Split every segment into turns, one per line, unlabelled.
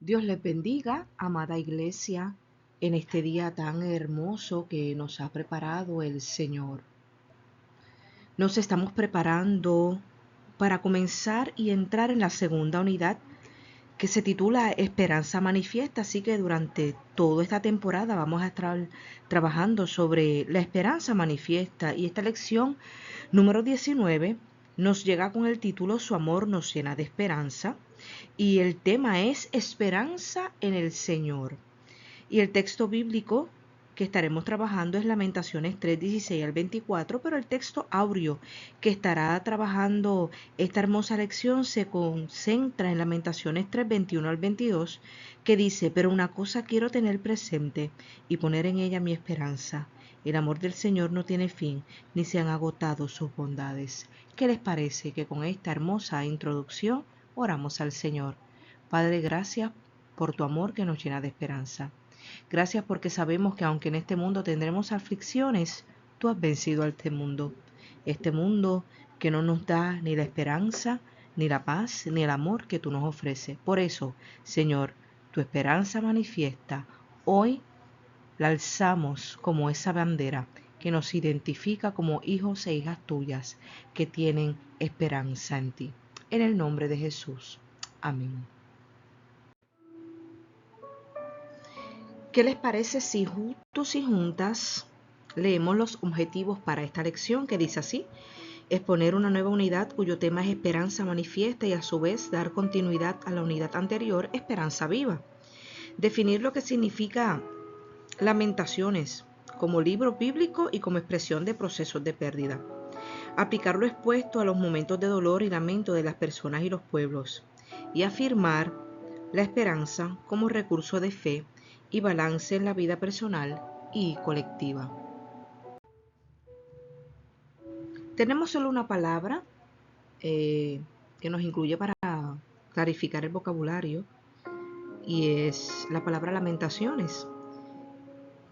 Dios les bendiga, amada iglesia, en este día tan hermoso que nos ha preparado el Señor. Nos estamos preparando para comenzar y entrar en la segunda unidad que se titula Esperanza Manifiesta, así que durante toda esta temporada vamos a estar trabajando sobre la esperanza manifiesta y esta lección número 19 nos llega con el título Su amor nos llena de esperanza y el tema es Esperanza en el Señor. Y el texto bíblico que estaremos trabajando es Lamentaciones 3:16 al 24, pero el texto áureo que estará trabajando esta hermosa lección se concentra en Lamentaciones 3:21 al 22, que dice: pero una cosa quiero tener presente y poner en ella mi esperanza. El amor del Señor no tiene fin, ni se han agotado sus bondades. ¿Qué les parece que con esta hermosa introducción oramos al Señor? Padre, gracias por tu amor que nos llena de esperanza. Gracias porque sabemos que aunque en este mundo tendremos aflicciones, tú has vencido a este mundo que no nos da ni la esperanza, ni la paz, ni el amor que tú nos ofreces. Por eso, Señor, tu esperanza manifiesta. Hoy la alzamos como esa bandera que nos identifica como hijos e hijas tuyas que tienen esperanza en ti. En el nombre de Jesús. Amén. ¿Qué les parece si juntos y juntas leemos los objetivos para esta lección, que dice así: exponer una nueva unidad cuyo tema es esperanza manifiesta y a su vez dar continuidad a la unidad anterior, esperanza viva? Definir lo que significa Lamentaciones como libro bíblico y como expresión de procesos de pérdida. Aplicar lo expuesto a los momentos de dolor y lamento de las personas y los pueblos. Y afirmar la esperanza como recurso de fe y balance en la vida personal y colectiva. Tenemos solo una palabra que nos incluye para clarificar el vocabulario, y es la palabra lamentaciones,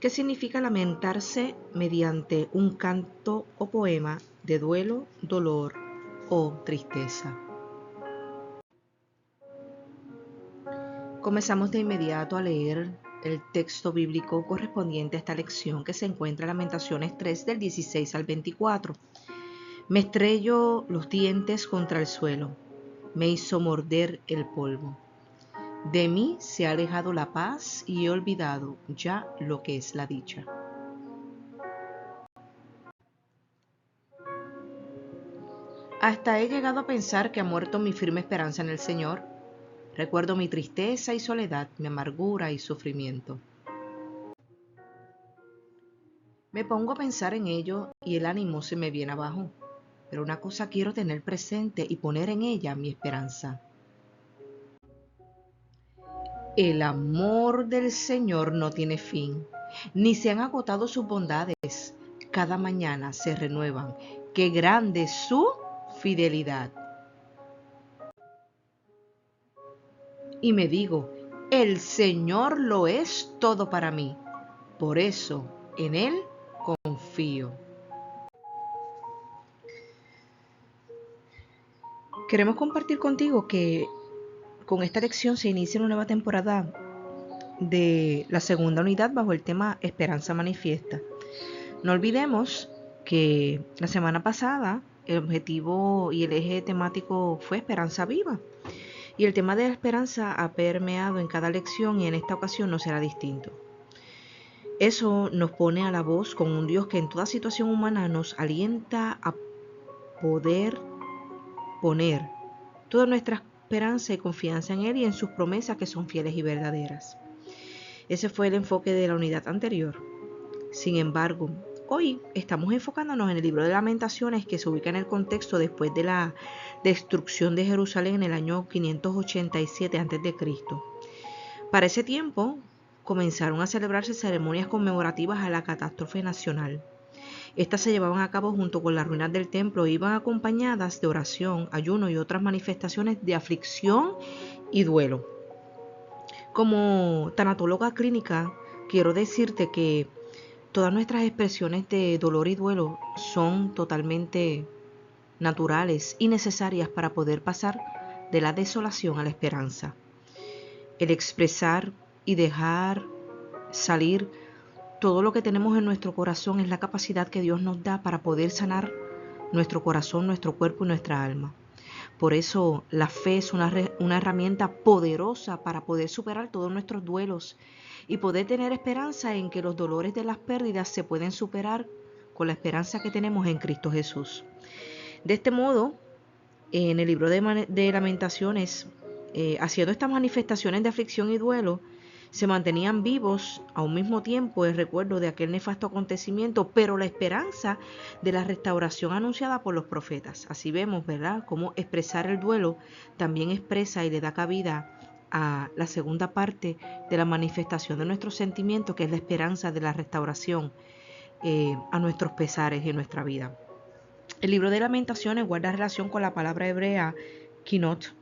que significa lamentarse mediante un canto o poema de duelo, dolor o tristeza. Comenzamos de inmediato a leer el texto bíblico correspondiente a esta lección, que se encuentra en Lamentaciones 3 del 16 al 24. Me estrello los dientes contra el suelo, me hizo morder el polvo. De mí se ha alejado la paz y he olvidado ya lo que es la dicha. Hasta he llegado a pensar que ha muerto mi firme esperanza en el Señor. Recuerdo mi tristeza y soledad, mi amargura y sufrimiento. Me pongo a pensar en ello y el ánimo se me viene abajo. Pero una cosa quiero tener presente y poner en ella mi esperanza. El amor del Señor no tiene fin, ni se han agotado sus bondades. Cada mañana se renuevan. ¡Qué grande es su fidelidad! Y me digo: el Señor lo es todo para mí. Por eso en Él confío. Queremos compartir contigo que con esta lección se inicia una nueva temporada de la segunda unidad bajo el tema Esperanza Manifiesta. No olvidemos que la semana pasada el objetivo y el eje temático fue Esperanza Viva. Y el tema de la esperanza ha permeado en cada lección y en esta ocasión no será distinto. Eso nos pone a la voz con un Dios que en toda situación humana nos alienta a poder poner toda nuestra esperanza y confianza en Él y en sus promesas, que son fieles y verdaderas. Ese fue el enfoque de la unidad anterior. Sin embargo, hoy estamos enfocándonos en el libro de Lamentaciones, que se ubica en el contexto después de la destrucción de Jerusalén en el año 587 a.C. Para ese tiempo comenzaron a celebrarse ceremonias conmemorativas a la catástrofe nacional. Estas se llevaban a cabo junto con las ruinas del templo e iban acompañadas de oración, ayuno y otras manifestaciones de aflicción y duelo. Como tanatóloga clínica, quiero decirte que todas nuestras expresiones de dolor y duelo son totalmente naturales y necesarias para poder pasar de la desolación a la esperanza. el expresar y dejar salir todo lo que tenemos en nuestro corazón es la capacidad que Dios nos da para poder sanar nuestro corazón, nuestro cuerpo y nuestra alma. Por eso la fe es una herramienta poderosa para poder superar todos nuestros duelos y poder tener esperanza en que los dolores de las pérdidas se pueden superar con la esperanza que tenemos en Cristo Jesús. De este modo, en el libro de Lamentaciones, haciendo estas manifestaciones de aflicción y duelo, se mantenían vivos a un mismo tiempo el recuerdo de aquel nefasto acontecimiento, pero la esperanza de la restauración anunciada por los profetas. Así vemos, ¿verdad?, cómo expresar el duelo también expresa y le da cabida a la segunda parte de la manifestación de nuestros sentimientos, que es la esperanza de la restauración a nuestros pesares y en nuestra vida. El libro de Lamentaciones guarda relación con la palabra hebrea kinot,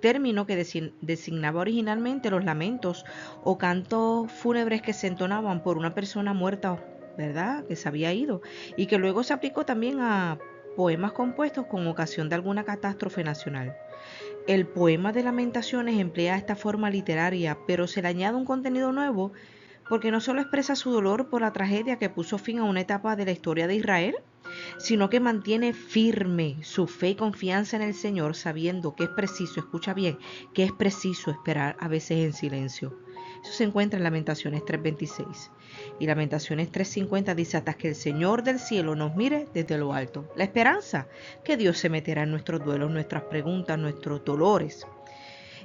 término que designaba originalmente los lamentos o cantos fúnebres que se entonaban por una persona muerta, ¿verdad?, que se había ido, y que luego se aplicó también a poemas compuestos con ocasión de alguna catástrofe nacional. El poema de Lamentaciones emplea esta forma literaria, pero se le añade un contenido nuevo porque no solo expresa su dolor por la tragedia que puso fin a una etapa de la historia de Israel, sino que mantiene firme su fe y confianza en el Señor, sabiendo que es preciso, escucha bien, que es preciso esperar a veces en silencio. Eso se encuentra en Lamentaciones 3:26. Y Lamentaciones 3:50 dice: hasta que el Señor del cielo nos mire desde lo alto. La esperanza que Dios se meterá en nuestros duelos, nuestras preguntas, nuestros dolores.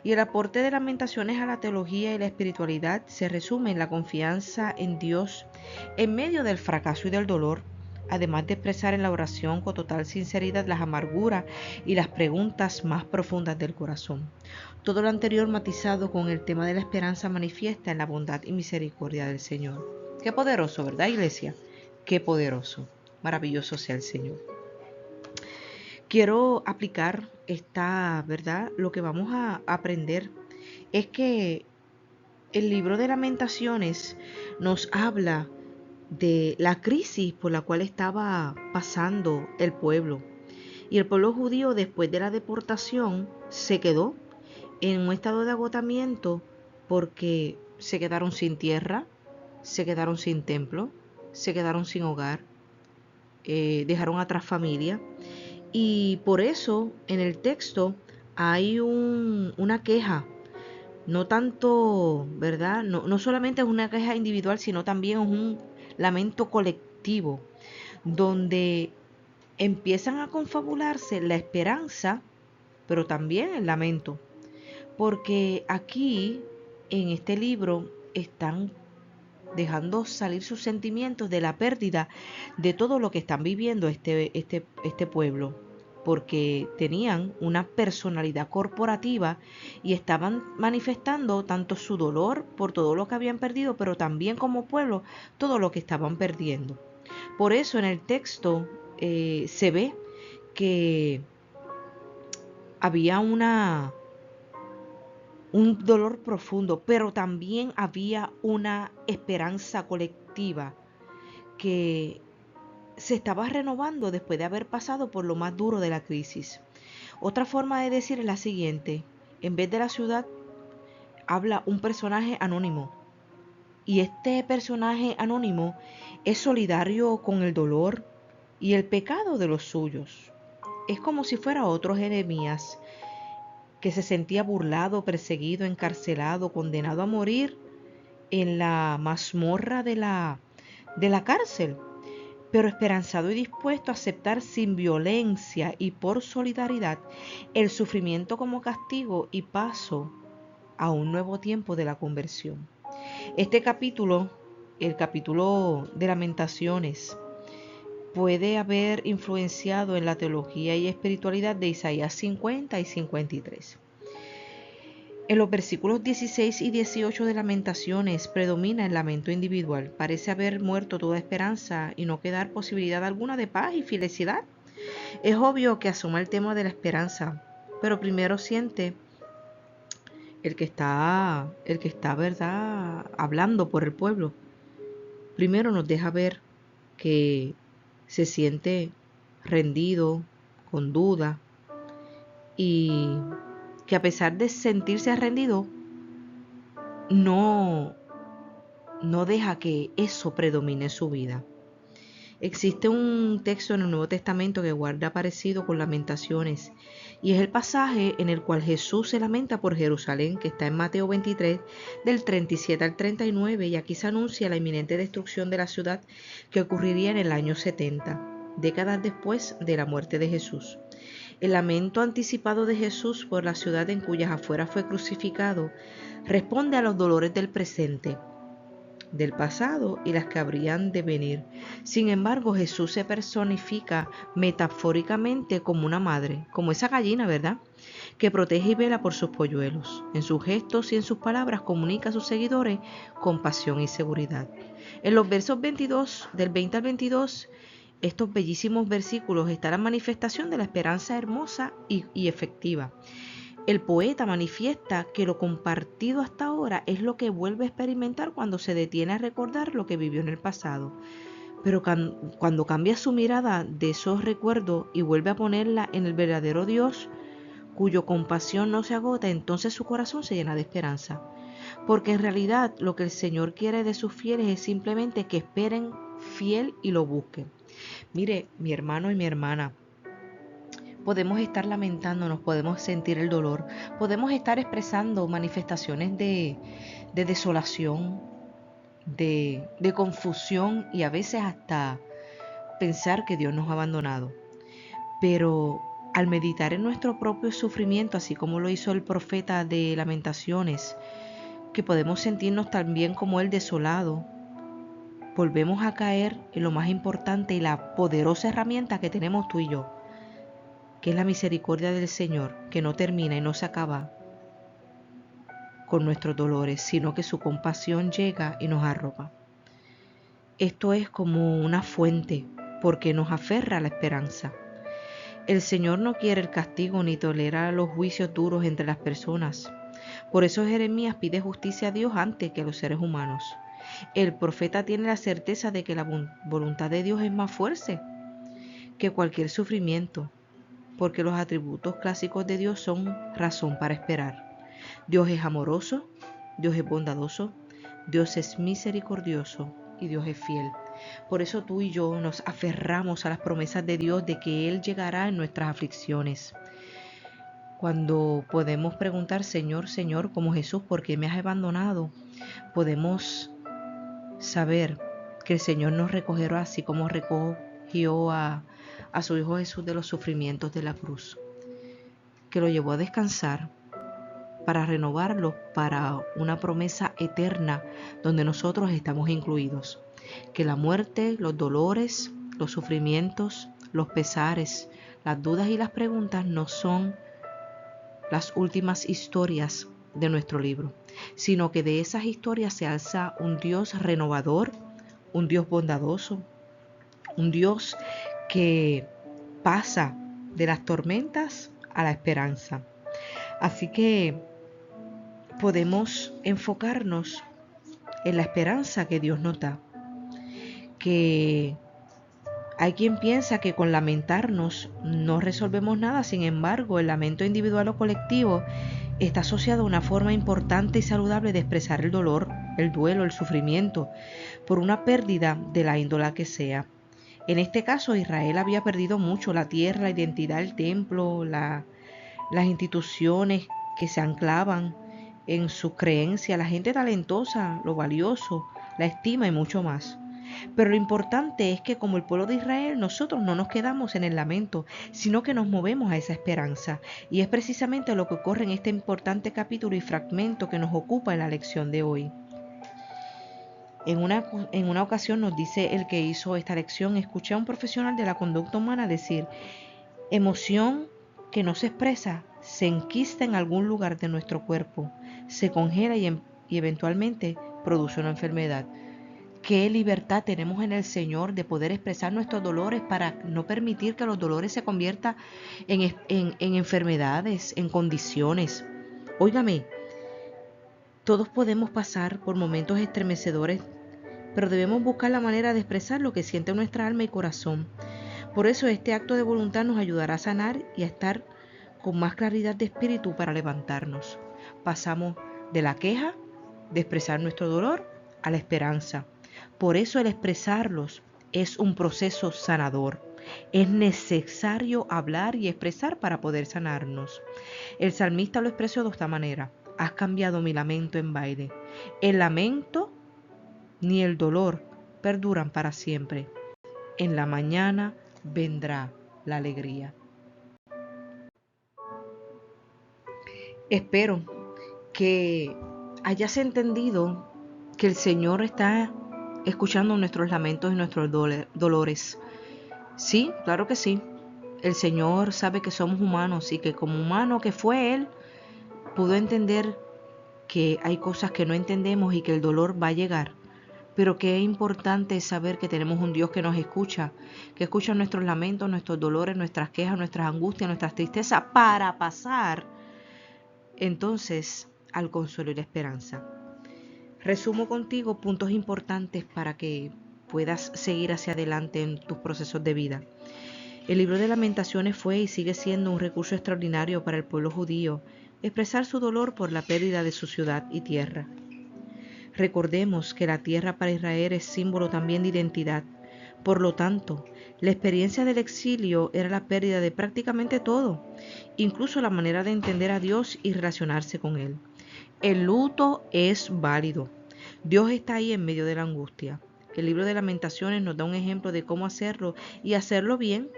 Y el aporte de Lamentaciones a la teología y la espiritualidad se resume en la confianza en Dios en medio del fracaso y del dolor, además de expresar en la oración con total sinceridad las amarguras y las preguntas más profundas del corazón. Todo lo anterior matizado con el tema de la esperanza manifiesta en la bondad y misericordia del Señor. Qué poderoso, ¿verdad, iglesia? Qué poderoso. Maravilloso sea el Señor. Quiero aplicar esta, ¿verdad? Lo que vamos a aprender es que el libro de Lamentaciones nos habla de la crisis por la cual estaba pasando el pueblo. Y el pueblo judío, después de la deportación, se quedó en un estado de agotamiento porque se quedaron sin tierra, se quedaron sin templo, se quedaron sin hogar, dejaron atrás familia. Y por eso en el texto hay una queja, no tanto, ¿verdad? No solamente es una queja individual, sino también es un lamento colectivo, donde empiezan a confabularse la esperanza, pero también el lamento. Porque aquí, en este libro, están dejando salir sus sentimientos de la pérdida de todo lo que están viviendo este pueblo, porque tenían una personalidad corporativa y estaban manifestando tanto su dolor por todo lo que habían perdido, pero también como pueblo todo lo que estaban perdiendo. Por eso en el texto se ve que había un dolor profundo, pero también había una esperanza colectiva que se estaba renovando después de haber pasado por lo más duro de la crisis. Otra forma de decir es la siguiente: en vez de la ciudad, habla un personaje anónimo. Y este personaje anónimo es solidario con el dolor y el pecado de los suyos. Es como si fuera otro Jeremías, que se sentía burlado, perseguido, encarcelado, condenado a morir en la mazmorra de la cárcel, pero esperanzado y dispuesto a aceptar sin violencia y por solidaridad el sufrimiento como castigo y paso a un nuevo tiempo de la conversión. Este capítulo, el capítulo de Lamentaciones, puede haber influenciado en la teología y espiritualidad de Isaías 50 y 53. En los versículos 16 y 18 de Lamentaciones predomina el lamento individual. Parece haber muerto toda esperanza y no quedar posibilidad alguna de paz y felicidad. Es obvio que asoma el tema de la esperanza, pero primero siente el que está, ¿verdad?, hablando por el pueblo. Primero nos deja ver que se siente rendido, con duda, y que a pesar de sentirse rendido, no, no deja que eso predomine su vida. Existe un texto en el Nuevo Testamento que guarda parecido con Lamentaciones, y es el pasaje en el cual Jesús se lamenta por Jerusalén, que está en Mateo 23, del 37 al 39, y aquí se anuncia la inminente destrucción de la ciudad que ocurriría en el año 70, décadas después de la muerte de Jesús. El lamento anticipado de Jesús por la ciudad en cuyas afueras fue crucificado responde a los dolores del presente, del pasado y las que habrían de venir. Sin embargo, Jesús se personifica metafóricamente como una madre, como esa gallina, ¿verdad?, que protege y vela por sus polluelos. En sus gestos y en sus palabras comunica a sus seguidores compasión y seguridad. En los versos 22, del 20 al 22, estos bellísimos versículos, está la manifestación de la esperanza hermosa y efectiva. El poeta manifiesta que lo compartido hasta ahora es lo que vuelve a experimentar cuando se detiene a recordar lo que vivió en el pasado. Pero cuando cambia su mirada de esos recuerdos y vuelve a ponerla en el verdadero Dios, cuyo compasión no se agota, entonces su corazón se llena de esperanza. Porque en realidad lo que el Señor quiere de sus fieles es simplemente que esperen fiel y lo busquen. Mire, mi hermano y mi hermana, podemos estar lamentándonos, podemos sentir el dolor, podemos estar expresando manifestaciones de desolación, de confusión y a veces hasta pensar que Dios nos ha abandonado. Pero al meditar en nuestro propio sufrimiento, así como lo hizo el profeta de Lamentaciones, que podemos sentirnos también como él desolado, volvemos a caer en lo más importante y la poderosa herramienta que tenemos tú y yo, que es la misericordia del Señor, que no termina y no se acaba con nuestros dolores, sino que su compasión llega y nos arropa. Esto es como una fuente, porque nos aferra a la esperanza. El Señor no quiere el castigo ni tolera los juicios duros entre las personas. Por eso Jeremías pide justicia a Dios antes que a los seres humanos. El profeta tiene la certeza de que la voluntad de Dios es más fuerte que cualquier sufrimiento, porque los atributos clásicos de Dios son razón para esperar. Dios es amoroso, Dios es bondadoso, Dios es misericordioso y Dios es fiel. Por eso tú y yo nos aferramos a las promesas de Dios de que Él llegará en nuestras aflicciones. Cuando podemos preguntar, Señor, Señor, como Jesús, ¿por qué me has abandonado?, podemos saber que el Señor nos recogerá así como recogió a su Hijo Jesús de los sufrimientos de la cruz, que lo llevó a descansar para renovarlo para una promesa eterna donde nosotros estamos incluidos. Que la muerte, los dolores, los sufrimientos, los pesares, las dudas y las preguntas no son las últimas historias de nuestro libro, sino que de esas historias se alza un Dios renovador, un Dios bondadoso, un Dios que pasa de las tormentas a la esperanza. Así que podemos enfocarnos en la esperanza que Dios nos da. Que hay quien piensa que con lamentarnos no resolvemos nada, sin embargo, el lamento individual o colectivo está asociado a una forma importante y saludable de expresar el dolor, el duelo, el sufrimiento por una pérdida de la índole que sea. En este caso, Israel había perdido mucho: la tierra, la identidad, el templo, las instituciones que se anclaban en su creencia, la gente talentosa, lo valioso, la estima y mucho más. Pero lo importante es que como el pueblo de Israel, nosotros no nos quedamos en el lamento, sino que nos movemos a esa esperanza. Y es precisamente lo que ocurre en este importante capítulo y fragmento que nos ocupa en la lección de hoy. En una ocasión nos dice el que hizo esta lección: escuché a un profesional de la conducta humana decir: emoción que no se expresa se enquista en algún lugar de nuestro cuerpo, se congela y eventualmente produce una enfermedad. Qué libertad tenemos en el Señor de poder expresar nuestros dolores para no permitir que los dolores se conviertan en enfermedades, en condiciones. Óigame, todos podemos pasar por momentos estremecedores, pero debemos buscar la manera de expresar lo que siente nuestra alma y corazón. Por eso este acto de voluntad nos ayudará a sanar y a estar con más claridad de espíritu para levantarnos. Pasamos de la queja de expresar nuestro dolor a la esperanza. Por eso el expresarlos es un proceso sanador. Es necesario hablar y expresar para poder sanarnos. El salmista lo expresó de esta manera: has cambiado mi lamento en baile. El lamento ni el dolor perduran para siempre. En la mañana vendrá la alegría. Espero que hayas entendido que el Señor está escuchando nuestros lamentos y nuestros dolores. Sí, claro que sí. El Señor sabe que somos humanos y que como humano que fue Él, pudo entender que hay cosas que no entendemos y que el dolor va a llegar. Pero qué importante es saber que tenemos un Dios que nos escucha, que escucha nuestros lamentos, nuestros dolores, nuestras quejas, nuestras angustias, nuestras tristezas, para pasar entonces al consuelo y la esperanza. Resumo contigo puntos importantes para que puedas seguir hacia adelante en tus procesos de vida. El libro de Lamentaciones fue y sigue siendo un recurso extraordinario para el pueblo judío, expresar su dolor por la pérdida de su ciudad y tierra. Recordemos que la tierra para Israel es símbolo también de identidad. Por lo tanto, la experiencia del exilio era la pérdida de prácticamente todo, incluso la manera de entender a Dios y relacionarse con Él. El luto es válido. Dios está ahí en medio de la angustia. El libro de Lamentaciones nos da un ejemplo de cómo hacerlo y hacerlo bien.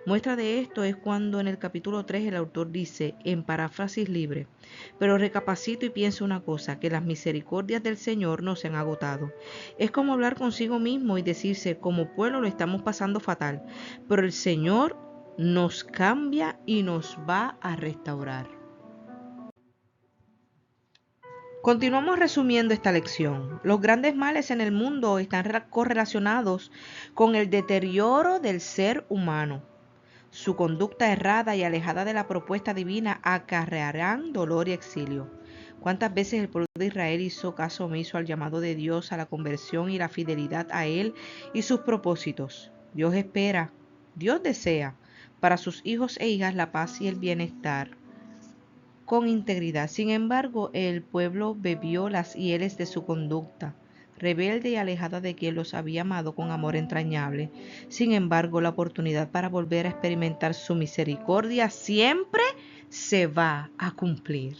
Muestra de esto es cuando en el capítulo 3 el autor dice, en paráfrasis libre: pero recapacito y pienso una cosa, que las misericordias del Señor no se han agotado. Es como hablar consigo mismo y decirse, como pueblo lo estamos pasando fatal, pero el Señor nos cambia y nos va a restaurar. Continuamos resumiendo esta lección. Los grandes males en el mundo están correlacionados con el deterioro del ser humano. Su conducta errada y alejada de la propuesta divina acarrearán dolor y exilio. ¿Cuántas veces el pueblo de Israel hizo caso omiso al llamado de Dios a la conversión y la fidelidad a Él y sus propósitos? Dios espera, Dios desea para sus hijos e hijas la paz y el bienestar con integridad. Sin embargo, el pueblo bebió las hieles de su conducta, rebelde y alejada de quien los había amado con amor entrañable. Sin embargo, la oportunidad para volver a experimentar su misericordia siempre se va a cumplir.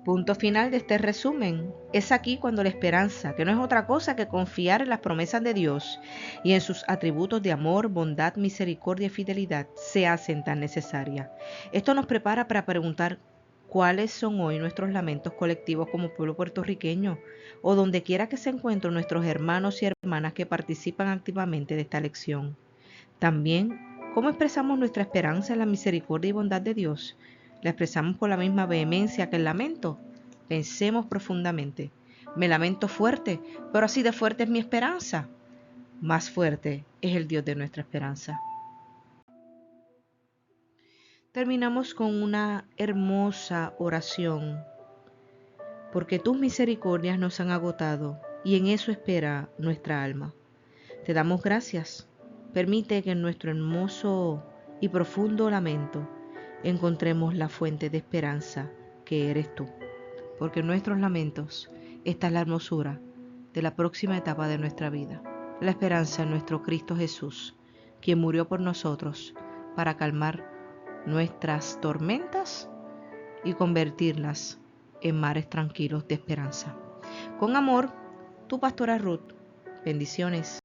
Punto final de este resumen. Es aquí cuando la esperanza, que no es otra cosa que confiar en las promesas de Dios y en sus atributos de amor, bondad, misericordia y fidelidad, se hacen tan necesarias. Esto nos prepara para preguntar cuáles son hoy nuestros lamentos colectivos como pueblo puertorriqueño, o donde quiera que se encuentren nuestros hermanos y hermanas que participan activamente de esta lección. También, ¿cómo expresamos nuestra esperanza en la misericordia y bondad de Dios? ¿La expresamos con la misma vehemencia que el lamento? Pensemos profundamente. Me lamento fuerte, pero así de fuerte es mi esperanza. Más fuerte es el Dios de nuestra esperanza. Terminamos con una hermosa oración, porque tus misericordias nos han agotado y en eso espera nuestra alma. Te damos gracias. Permite que en nuestro hermoso y profundo lamento encontremos la fuente de esperanza que eres tú, porque en nuestros lamentos está la hermosura de la próxima etapa de nuestra vida, la esperanza en nuestro Cristo Jesús, quien murió por nosotros para calmar nuestras tormentas y convertirlas en mares tranquilos de esperanza. Con amor, tu pastora Ruth. Bendiciones.